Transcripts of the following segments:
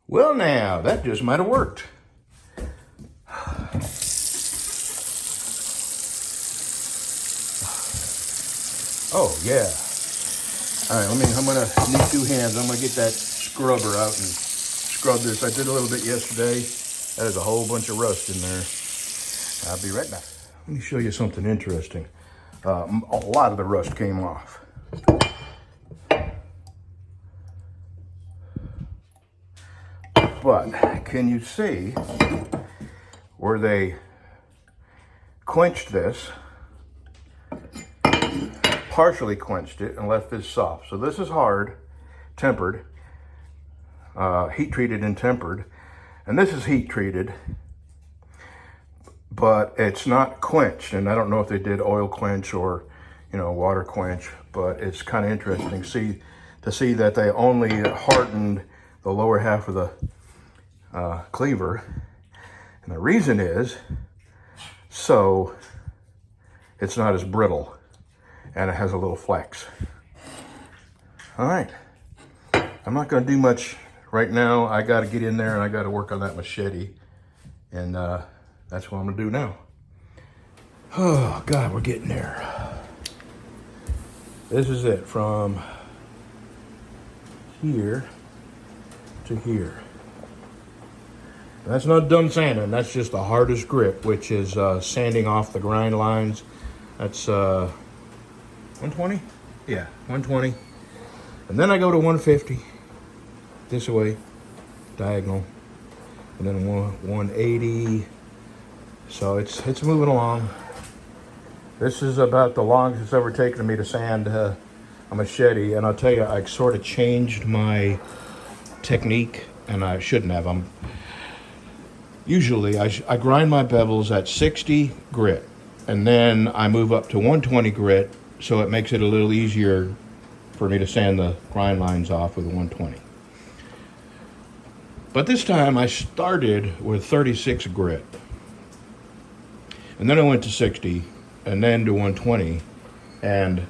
Well, now, that just might have worked. Oh, yeah. All right, I'm gonna need 2 hands. I'm gonna get that scrubber out and scrub this. I did a little bit yesterday. That is a whole bunch of rust in there. I'll be right back. Let me show you something interesting. A lot of the rust came off. But can you see where they quenched this, partially quenched it, and left this soft? So this is hard, tempered, heat treated and tempered, and this is heat treated, but it's not quenched. And I don't know if they did oil quench or, water quench, but it's kind of interesting to see that they only hardened the lower half of the cleaver. And the reason is so it's not as brittle and it has a little flex. All right, I'm not going to do much right now. I got to get in there and I got to work on that machete, and that's what I'm going to do now. Oh God, we're getting there. This is it from here to here. That's not done sanding. That's just the hardest grip, which is sanding off the grind lines. That's 120? Yeah, 120. And then I go to 150 this way, diagonal, and then 180. So it's moving along. This is about the longest it's ever taken me to sand a machete. And I'll tell you, I sort of changed my technique, and I shouldn't have. Usually I grind my bevels at 60 grit, and then I move up to 120 grit, so it makes it a little easier for me to sand the grind lines off with a 120. But this time I started with 36 grit, and then I went to 60, and then to 120, and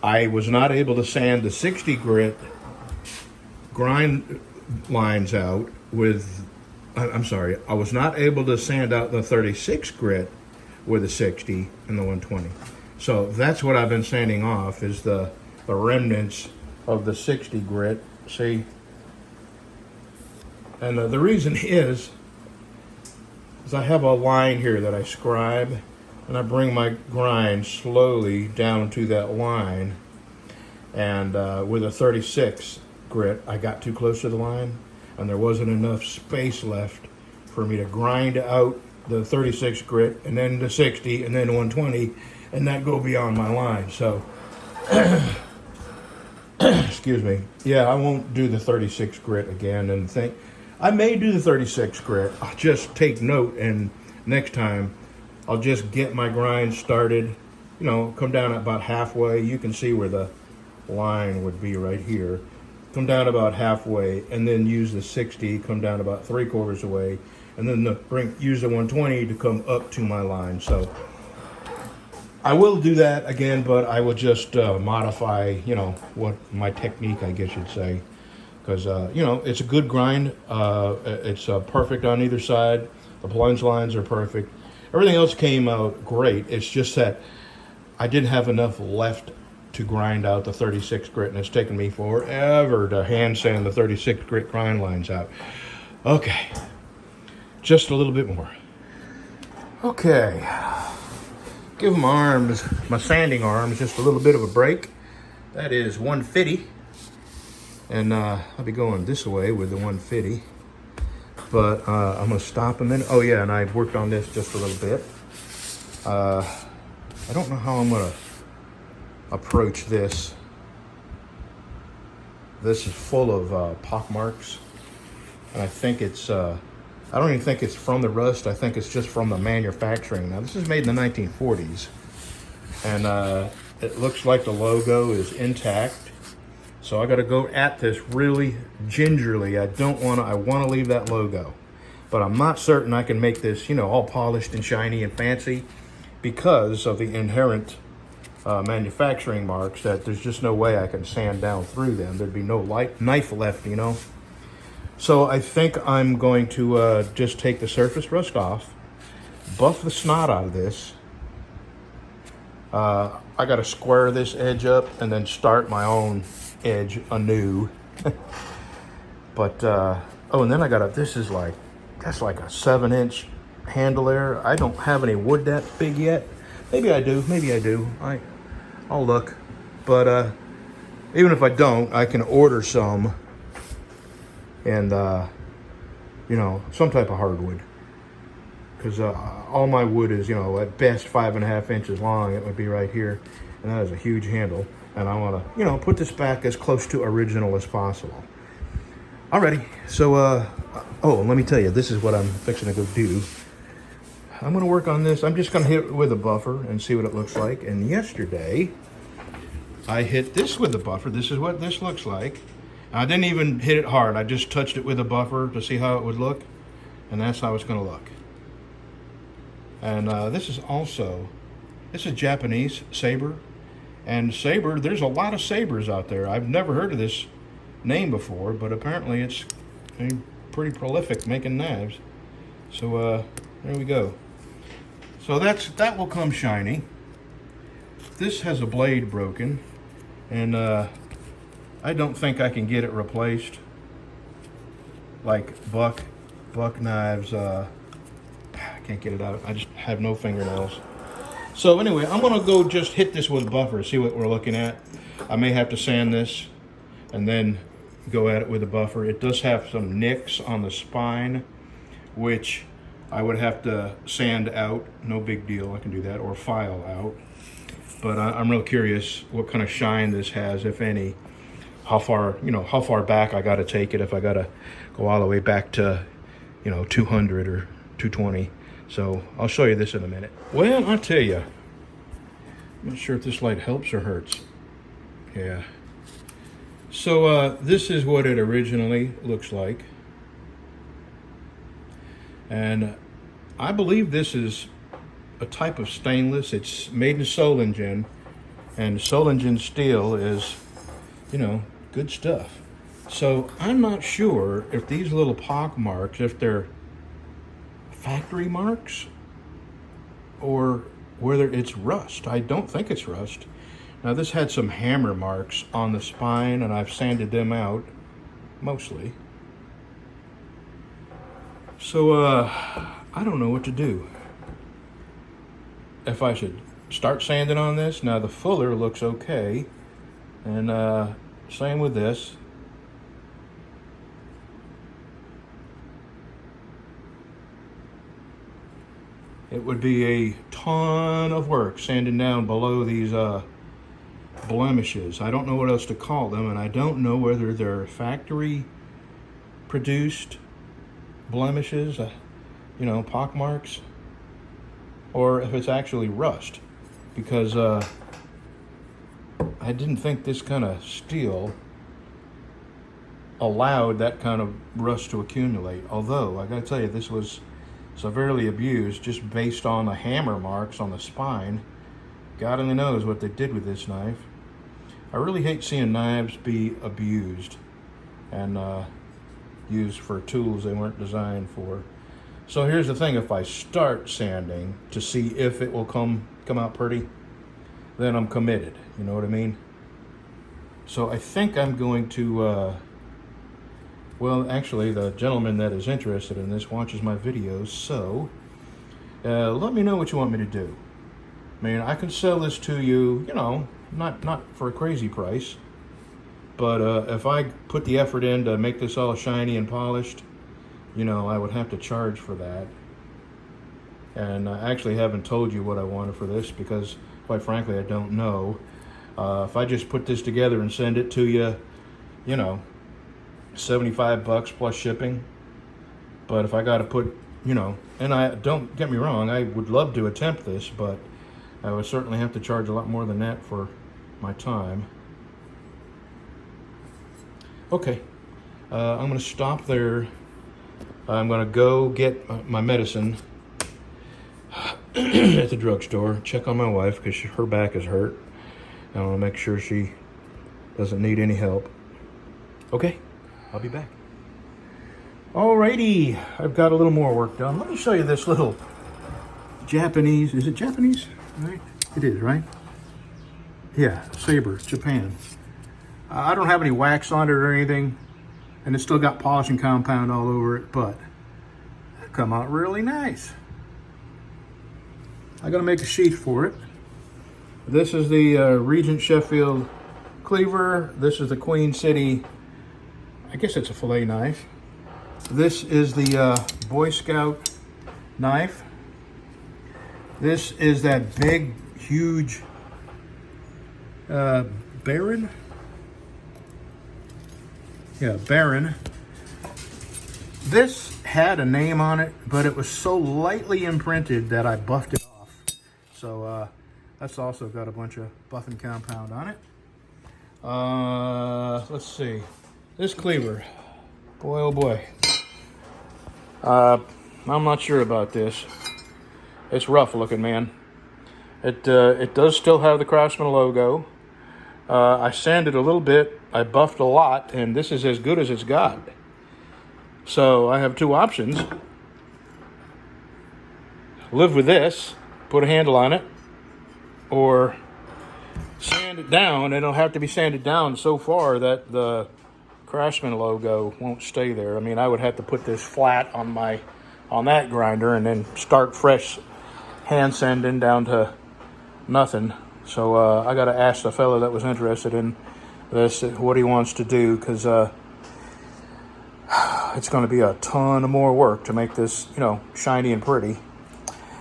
I was not able to sand the 60 grit grind lines out with, I'm sorry, I was not able to sand out the 36 grit with the 60 and the 120. So that's what I've been sanding off, is the remnants of the 60 grit, see? And the reason is I have a line here that I scribe, and I bring my grind slowly down to that line. And with a 36 grit, I got too close to the line, and there wasn't enough space left for me to grind out the 36 grit and then the 60 and then 120 and not go beyond my line. So, excuse me. Yeah, I won't do the 36 grit again. And I may do the 36 grit. I'll just take note, and next time I'll just get my grind started, come down about halfway. You can see where the line would be right here. Come down about halfway, and then use the 60, come down about 3/4 away, and then use the 120 to come up to my line. So I will do that again, but I will just modify, what my technique, I guess you'd say, because it's a good grind. It's perfect on either side. The plunge lines are perfect. Everything else came out great. It's just that I didn't have enough left to grind out the 36 grit, and it's taken me forever to hand sand the 36 grit grind lines out. Okay, just a little bit more. Okay, give my sanding arms just a little bit of a break. That is 150, and I'll be going this way with the 150, but I'm gonna stop a minute. Oh yeah, and I've worked on this just a little bit. I don't know how I'm gonna approach this. This is full of pock marks, and I think it's I don't even think it's from the rust. I think it's just from the manufacturing. Now this is made in the 1940s, and it looks like the logo is intact, so I got to go at this really gingerly. I want to leave that logo, but I'm not certain I can make this all polished and shiny and fancy because of the inherent manufacturing marks, that there's just no way I can sand down through them. There'd be no knife left, So I think I'm going to just take the surface rust off, buff the snot out of this. I got to square this edge up and then start my own edge anew. But, oh, and then I got a, that's like a 7-inch handle there. I don't have any wood that big yet. Maybe I do, I'll look. But even if I don't, I can order some and, you know, some type of hardwood. Because all my wood is, you know, at best 5.5 inches long. It would be right here. And that is a huge handle. And I want to, you know, put this back as close to original as possible. Alrighty, so, oh, let me tell you, this is what I'm fixing to go do. I'm going to work on this. I'm just going to hit it with a buffer and see what it looks like. And yesterday, I hit this with the buffer. This is what this looks like. I didn't even hit it hard. I just touched it with a buffer to see how it would look. And that's how it's going to look. And this is Japanese saber. And saber, there's a lot of sabers out there. I've never heard of this name before, but apparently it's pretty prolific making knives. So there we go. So that will come shiny. This has a blade broken, and I don't think I can get it replaced. Like buck knives, I can't get it out. I just have no fingernails. So anyway, I'm gonna go just hit this with buffer, see what we're looking at. I may have to sand this and then go at it with a buffer. It does have some nicks on the spine, which I would have to sand out. No big deal, I can do that, or file out. But I'm real curious what kind of shine this has, if any. How far back I gotta take it, if I gotta go all the way back to, 200 or 220. So I'll show you this in a minute. Well, I'll tell you, I'm not sure if this light helps or hurts. Yeah. So this is what it originally looks like. And I believe this is a type of stainless. It's made in Solingen, and Solingen steel is, good stuff. So I'm not sure if these little pock marks, if they're factory marks or whether it's rust. I don't think it's rust. Now this had some hammer marks on the spine, and I've sanded them out mostly. So I don't know what to do. If I should start sanding on this. Now the fuller looks okay, and same with this. It would be a ton of work sanding down below these blemishes. I don't know what else to call them, and I don't know whether they're factory produced blemishes, pock marks, or if it's actually rust, because I didn't think this kind of steel allowed that kind of rust to accumulate. Although I gotta tell you, this was severely abused just based on the hammer marks on the spine. God only knows what they did with this knife. I really hate seeing knives be abused and used for tools they weren't designed for. So here's the thing, if I start sanding to see if it will come out pretty, then I'm committed, you know what I mean? So I think I'm going to, well, actually, the gentleman that is interested in this watches my videos, so let me know what you want me to do. I mean, I can sell this to you, not for a crazy price, but if I put the effort in to make this all shiny and polished, I would have to charge for that. And I actually haven't told you what I wanted for this because, quite frankly, I don't know. If I just put this together and send it to you, $75 plus shipping. But if I got to put, and I don't get me wrong, I would love to attempt this, but I would certainly have to charge a lot more than that for my time. Okay, I'm going to stop there. I'm going to go get my medicine at the drugstore, check on my wife because her back is hurt. I want to make sure she doesn't need any help. Okay, I'll be back. Alrighty, I've got a little more work done. Let me show you this little Japanese, is it Japanese? Right? It is, right? Yeah, Saber, Japan. I don't have any wax on it or anything, and it's still got polishing compound all over it, but it come out really nice. I gotta make a sheath for it. This is the Regent Sheffield cleaver. This is the Queen City, I guess it's a fillet knife. This is the Boy Scout knife. This is that big, huge Baron. Yeah, Baron. This had a name on it, but it was so lightly imprinted that I buffed it off. So that's also got a bunch of buffing compound on it. Let's see. This cleaver. Boy, oh boy. I'm not sure about this. It's rough looking, man. It does still have the Craftsman logo. I sanded a little bit, I buffed a lot, and this is as good as it's got. So I have two options. Live with this, put a handle on it, or sand it down, and it'll have to be sanded down so far that the Craftsman logo won't stay there. I mean, I would have to put this flat on that grinder and then start fresh hand sanding down to nothing. So I got to ask the fella that was interested in this what he wants to do, because it's going to be a ton of more work to make this, you know, shiny and pretty.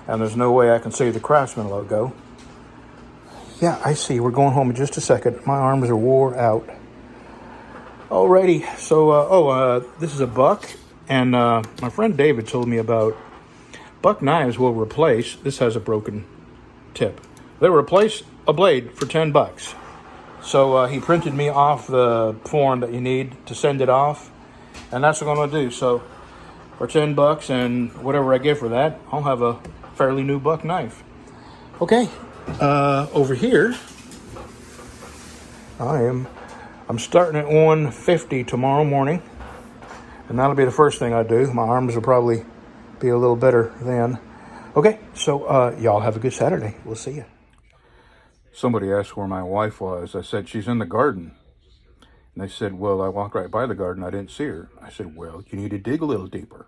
And there's no way I can save the Craftsman logo. Yeah, I see. We're going home in just a second. My arms are wore out. Alrighty, so this is a buck, and my friend David told me about buck knives will replace, this has a broken tip, they'll replace a blade for $10. So he printed me off the form that you need to send it off, and that's what I'm going to do. So for $10 and whatever I get for that, I'll have a fairly new buck knife. Okay, over here, I'm starting at 150 tomorrow morning, and that'll be the first thing I do. My arms will probably be a little better then. Okay, so y'all have a good Saturday. We'll see you. Somebody asked where my wife was. I said, she's in the garden. And they said, well, I walked right by the garden. I didn't see her. I said, well, you need to dig a little deeper.